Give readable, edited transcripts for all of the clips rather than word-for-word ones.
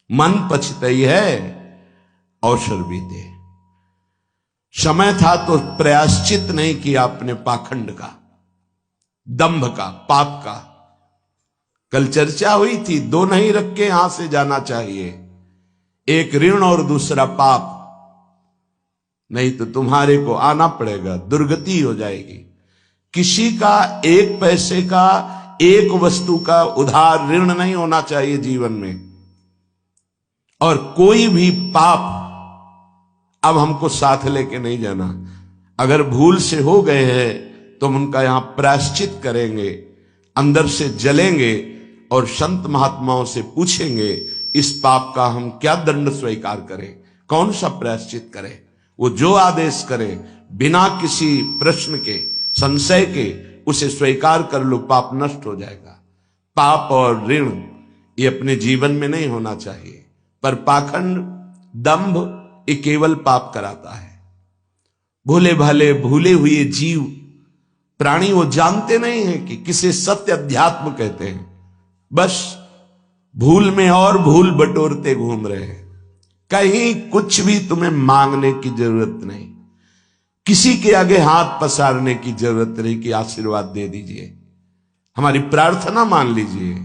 मन पछतई है अवसर बीते। समय था तो प्रायश्चित नहीं किया अपने पाखंड का, दंभ का, पाप का। कल चर्चा हुई थी, दो नहीं रख के यहां से जाना चाहिए, एक ऋण और दूसरा पाप, नहीं तो तुम्हारे को आना पड़ेगा, दुर्गति हो जाएगी। किसी का एक पैसे का, एक वस्तु का उधार ऋण नहीं होना चाहिए जीवन में। और कोई भी पाप अब हमको साथ लेके नहीं जाना। अगर भूल से हो गए हैं तो हम उनका यहां प्रायश्चित करेंगे, अंदर से जलेंगे और संत महात्माओं से पूछेंगे इस पाप का हम क्या दंड स्वीकार करें, कौन सा प्रायश्चित करें। वो जो आदेश करें बिना किसी प्रश्न के, संशय के उसे स्वीकार कर लो, पाप नष्ट हो जाएगा। पाप और ऋण ये अपने जीवन में नहीं होना चाहिए, पर पाखंड, दंभ ये केवल पाप कराता है। भोले भाले भूले हुए जीव प्राणी वो जानते नहीं हैं कि किसे सत्य अध्यात्म कहते हैं, बस भूल में और भूल बटोरते घूम रहे हैं। कहीं कुछ भी तुम्हें मांगने की जरूरत नहीं, किसी के आगे हाथ पसारने की जरूरत नहीं कि आशीर्वाद दे दीजिए, हमारी प्रार्थना मान लीजिए।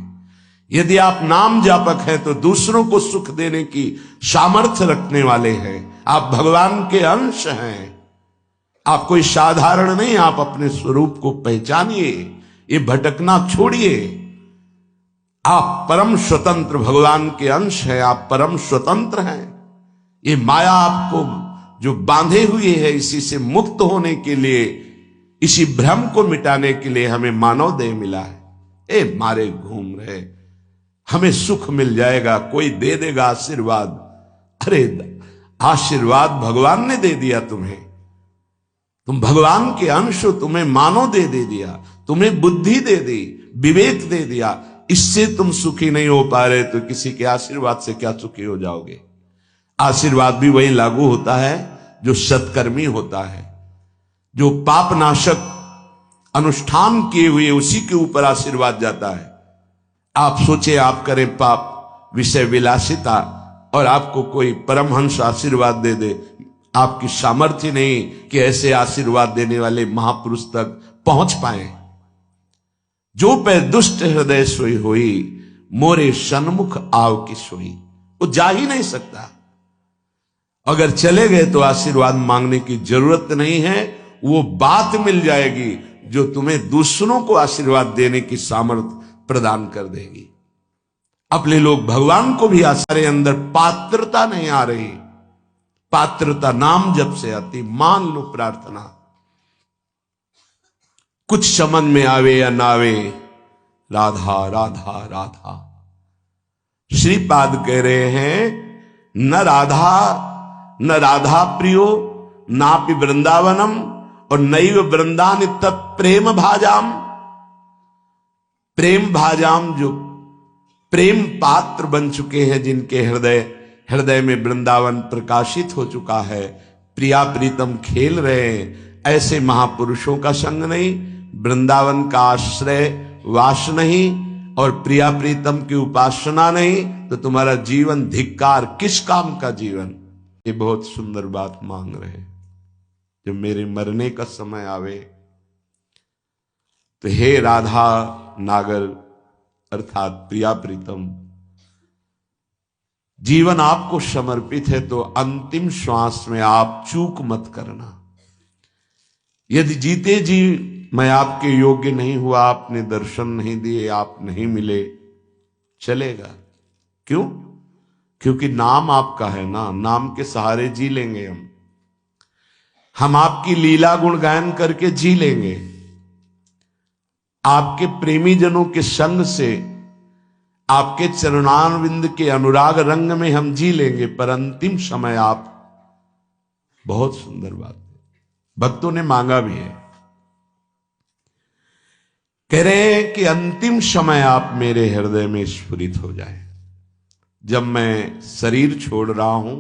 यदि आप नाम जापक हैं तो दूसरों को सुख देने की सामर्थ्य रखने वाले हैं, आप भगवान के अंश हैं। आप कोई साधारण नहीं, आप अपने स्वरूप को पहचानिए, ये भटकना छोड़िए। आप परम स्वतंत्र भगवान के अंश हैं, आप परम स्वतंत्र हैं। ये माया आपको जो बांधे हुए है, इसी से मुक्त होने के लिए, इसी भ्रम को मिटाने के लिए हमें मानव देह मिला है। ए मारे घूम रहे, हमें सुख मिल जाएगा, कोई दे देगा आशीर्वाद। अरे आशीर्वाद भगवान ने दे दिया तुम्हें, तुम भगवान के अंश हो, तुम्हें मानव दे दिया, तुम्हें बुद्धि दे दी, विवेक दे दिया। इससे तुम सुखी नहीं हो पा रहे तो किसी के आशीर्वाद से क्या सुखी हो जाओगे। आशीर्वाद भी वही लागू होता है जो सत्कर्मी होता है, जो पाप नाशक अनुष्ठान किए हुए उसी के ऊपर आशीर्वाद जाता है। आप सोचे आप करें पाप, विषय विलासिता, और आपको कोई परमहंस आशीर्वाद दे दे, आपकी सामर्थ्य नहीं कि ऐसे आशीर्वाद देने वाले महापुरुष तक पहुंच पाए। जो पे दुष्ट हृदय सोई हुई, मोरे सन्मुख आव की सोई, वो जा ही नहीं सकता। अगर चले गए तो आशीर्वाद मांगने की जरूरत नहीं है, वो बात मिल जाएगी जो तुम्हें दूसरों को आशीर्वाद देने की सामर्थ्य प्रदान कर देगी। अपने लोग भगवान को भी आसारे अंदर पात्रता नहीं आ रही, पात्रता नाम जब से आती, मान लो प्रार्थना। कुछ समझ में आवे या ना आवे, राधा राधा राधा। श्रीपाद कह रहे हैं न राधा प्रियो नापि वृंदावनम और नैव वृंदान तत्प्रेम भाजाम। प्रेम भाजाम, जो प्रेम पात्र बन चुके हैं, जिनके हृदय में वृंदावन प्रकाशित हो चुका है, प्रिया प्रीतम खेल रहे हैं, ऐसे महापुरुषों का संग नहीं, वृंदावन का आश्रय वास नहीं और प्रिया प्रीतम की उपासना नहीं, तो तुम्हारा जीवन धिक्कार, किस काम का जीवन। ये बहुत सुंदर बात मांग रहे हैं, जब मेरे मरने का समय आवे तो हे राधा नागर अर्थात प्रिया प्रीतम, जीवन आपको समर्पित है, तो अंतिम श्वास में आप चूक मत करना। यदि जीते जी मैं आपके योग्य नहीं हुआ, आपने दर्शन नहीं दिए, आप नहीं मिले, चलेगा। क्यों? क्योंकि नाम आपका है ना, नाम के सहारे जी लेंगे हम आपकी लीला गुण गायन करके जी लेंगे, आपके प्रेमी जनों के संग से, आपके चरणारविंद के अनुराग रंग में हम जी लेंगे। पर अंतिम समय आप, बहुत सुंदर बात है, भक्तों ने मांगा भी है, कह रहे हैं कि अंतिम समय आप मेरे हृदय में स्फुरित हो जाए। जब मैं शरीर छोड़ रहा हूं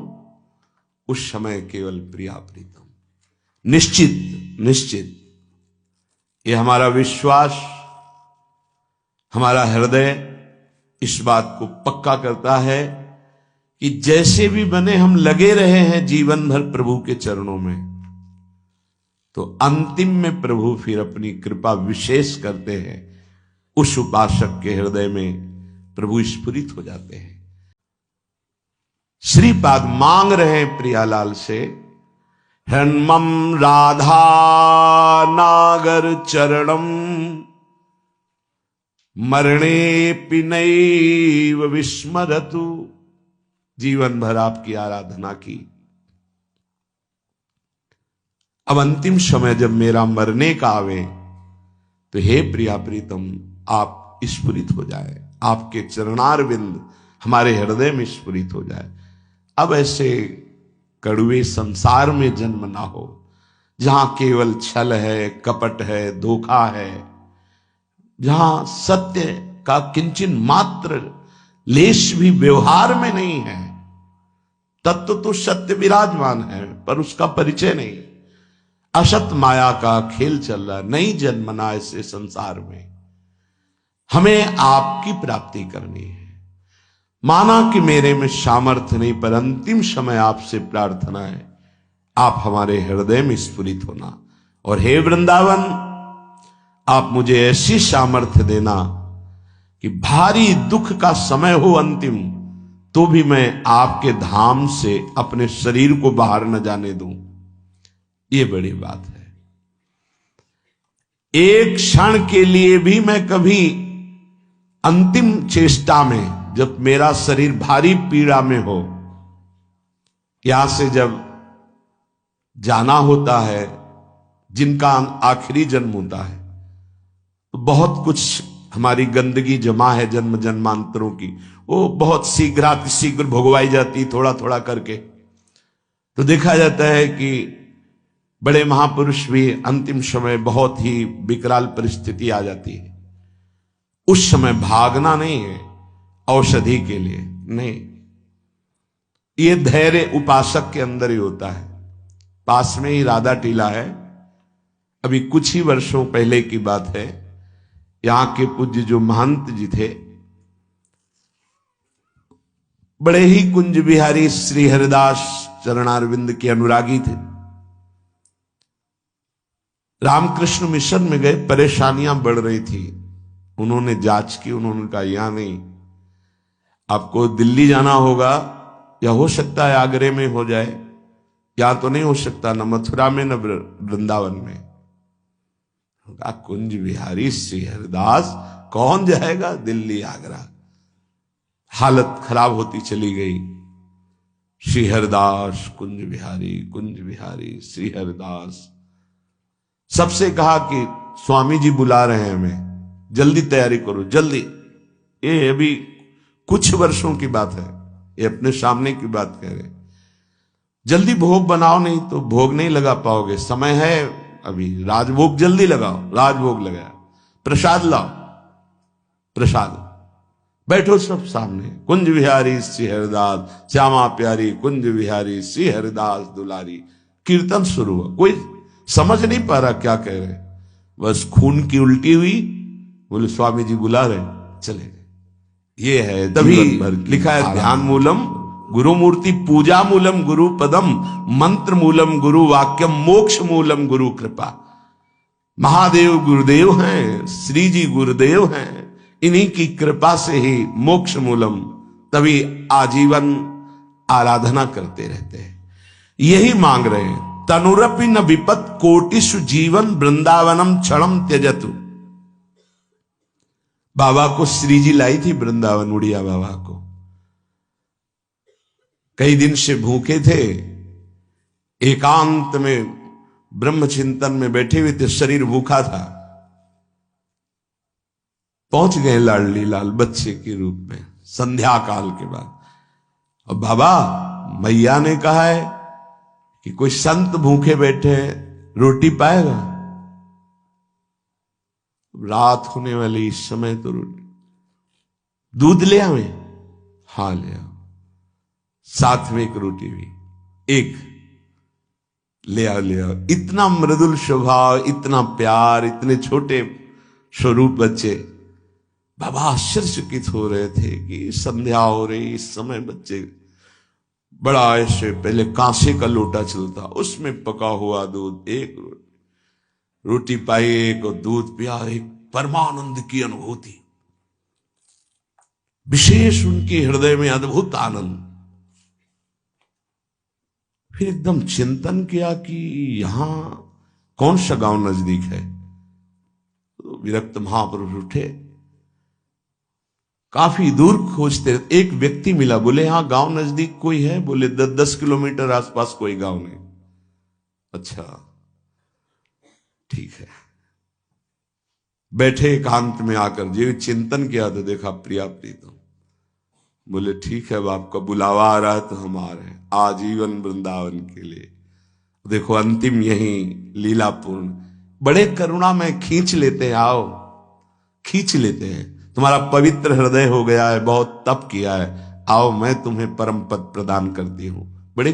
उस समय केवल प्रिया प्रीतम। निश्चित ये हमारा विश्वास, हमारा हृदय इस बात को पक्का करता है कि जैसे भी बने हम लगे रहे हैं जीवन भर प्रभु के चरणों में, तो अंतिम में प्रभु फिर अपनी कृपा विशेष करते हैं, उस उपासक के हृदय में प्रभु स्फुरित हो जाते हैं। श्रीपाद मांग रहे हैं प्रियालाल से, हन्मम राधा नागर चरणम मरणे पिनैव विस्मरतु। जीवन भर आपकी आराधना की, अब अंतिम समय जब मेरा मरने का आवे तो हे प्रिया प्रीतम आप स्फुरित हो जाए, आपके चरणारविंद हमारे हृदय में स्फुरित हो जाए। अब ऐसे कड़वे संसार में जन्म ना हो जहां केवल छल है, कपट है, धोखा है, जहां सत्य का किंचन मात्र लेश भी व्यवहार में नहीं है। तत्व तो सत्य विराजमान है पर उसका परिचय नहीं, असत माया का खेल चल रहा, नहीं जन्मना ऐसे संसार में। हमें आपकी प्राप्ति करनी है। माना कि मेरे में सामर्थ्य नहीं, पर अंतिम समय आपसे प्रार्थना है, आप हमारे हृदय में स्फुरित होना। और हे वृंदावन, आप मुझे ऐसी सामर्थ्य देना कि भारी दुख का समय हो अंतिम, तो भी मैं आपके धाम से अपने शरीर को बाहर न जाने दूं। ये बड़ी बात है। एक क्षण के लिए भी मैं कभी अंतिम चेष्टा में, जब मेरा शरीर भारी पीड़ा में हो, यहां से जब जाना होता है, जिनका आखिरी जन्म होता है, तो बहुत कुछ हमारी गंदगी जमा है जन्म जन्मांतरों की, वो बहुत शीघ्र भोगवाई जाती थोड़ा थोड़ा करके। तो देखा जाता है कि बड़े महापुरुष भी अंतिम समय बहुत ही विकराल परिस्थिति आ जाती है। उस समय भागना नहीं है औषधि के लिए, नहीं, ये धैर्य उपासक के अंदर ही होता है। पास में ही राधा टीला है, अभी कुछ ही वर्षों पहले की बात है। यहां के पूज्य जो महंत जी थे, बड़े ही कुंज बिहारी श्री हरिदास चरणारविंद के अनुरागी थे। रामकृष्ण मिशन में गए, परेशानियां बढ़ रही थी। उन्होंने जांच की, उन्होंने कहा यहां नहीं, आपको दिल्ली जाना होगा, या हो सकता है आगरे में हो जाए, या तो नहीं हो सकता, न मथुरा में न वृंदावन में। कुंज बिहारी श्री हरिदास कौन जाएगा दिल्ली आगरा। हालत खराब होती चली गई। श्री हरिदास कुंज बिहारी श्री हरिदास। सबसे कहा कि स्वामी जी बुला रहे हैं हमें, जल्दी तैयारी करो जल्दी। ये अभी कुछ वर्षों की बात है, ये अपने सामने की बात कह रहे। जल्दी भोग बनाओ, नहीं तो भोग नहीं लगा पाओगे, समय है अभी, राजभोग जल्दी लगाओ। राजभोग लगाया, प्रसाद लाओ, प्रसाद, बैठो सब सामने। कुंज बिहारी श्री हरिदास, श्यामा प्यारी कुंज बिहारी श्री हरिदास दुलारी। कीर्तन शुरू हुआ, कोई समझ नहीं पा रहा क्या कह रहे, बस खून की उल्टी हुई, बोले स्वामी जी बुला रहे, चले गए। ये है तभी लिखा है, ध्यान मूलम गुरु मूर्ति, पूजा मूलम गुरु पदम, मंत्र मूलम गुरु वाक्यम, मोक्ष मूलम गुरु कृपा। महादेव गुरुदेव हैं, श्री जी गुरुदेव हैं, इन्हीं की कृपा से ही मोक्ष मूलम, तभी आजीवन आराधना करते रहते हैं। यही मांग रहे हैं, तनुरपि न विपत कोटिषु जीवन वृंदावनम क्षणम त्यजतु। बाबा को श्री जी लाई थी वृंदावन, उड़िया बाबा को। कई दिन से भूखे थे, एकांत में ब्रह्म चिंतन में बैठे हुए थे, शरीर भूखा था। पहुंच गए लाडली लाल बच्चे के रूप में संध्या काल के बाद। और बाबा, मैया ने कहा है कि कोई संत भूखे बैठे हैं, रोटी पाएगा। रात होने वाली इस समय तो रोटी, दूध ले आवे, हाँ ले आओ, साथ में एक रोटी भी, एक ले आओ ले आओ। इतना मृदुल स्वभाव, इतना प्यार, इतने छोटे स्वरूप बच्चे। बाबा आश्चर्यचकित हो रहे थे कि संध्या हो रही, इस समय बच्चे बड़ा ऐसे पहले कांसे का लोटा चलता, उसमें पका हुआ दूध, एक रोटी पाई, एक दूध पिया, एक परमानंद की अनुभूति, विशेष उनके हृदय में अद्भुत आनंद। फिर एकदम चिंतन किया कि यहां कौन सा गांव नजदीक है। तो विरक्त महापुरुष उठे, काफी दूर खोजते, एक व्यक्ति मिला, बोले हाँ गांव नजदीक कोई है? बोले 10 किलोमीटर आसपास कोई गांव नहीं। अच्छा ठीक है। बैठे एकांत में आकर जो चिंतन किया तो देखा प्रिया प्रीतम। बोले ठीक है, अब आपका बुलावा आ रहा है तो हम आ रहे हैं आजीवन वृंदावन के लिए। देखो अंतिम यही लीलापूर्ण, बड़े करुणा में खींच लेते हैं, आओ खींच लेते हैं, तुम्हारा पवित्र हृदय हो गया है, बहुत तप किया है, आओ मैं तुम्हें परम पद प्रदान करती हूं। बड़े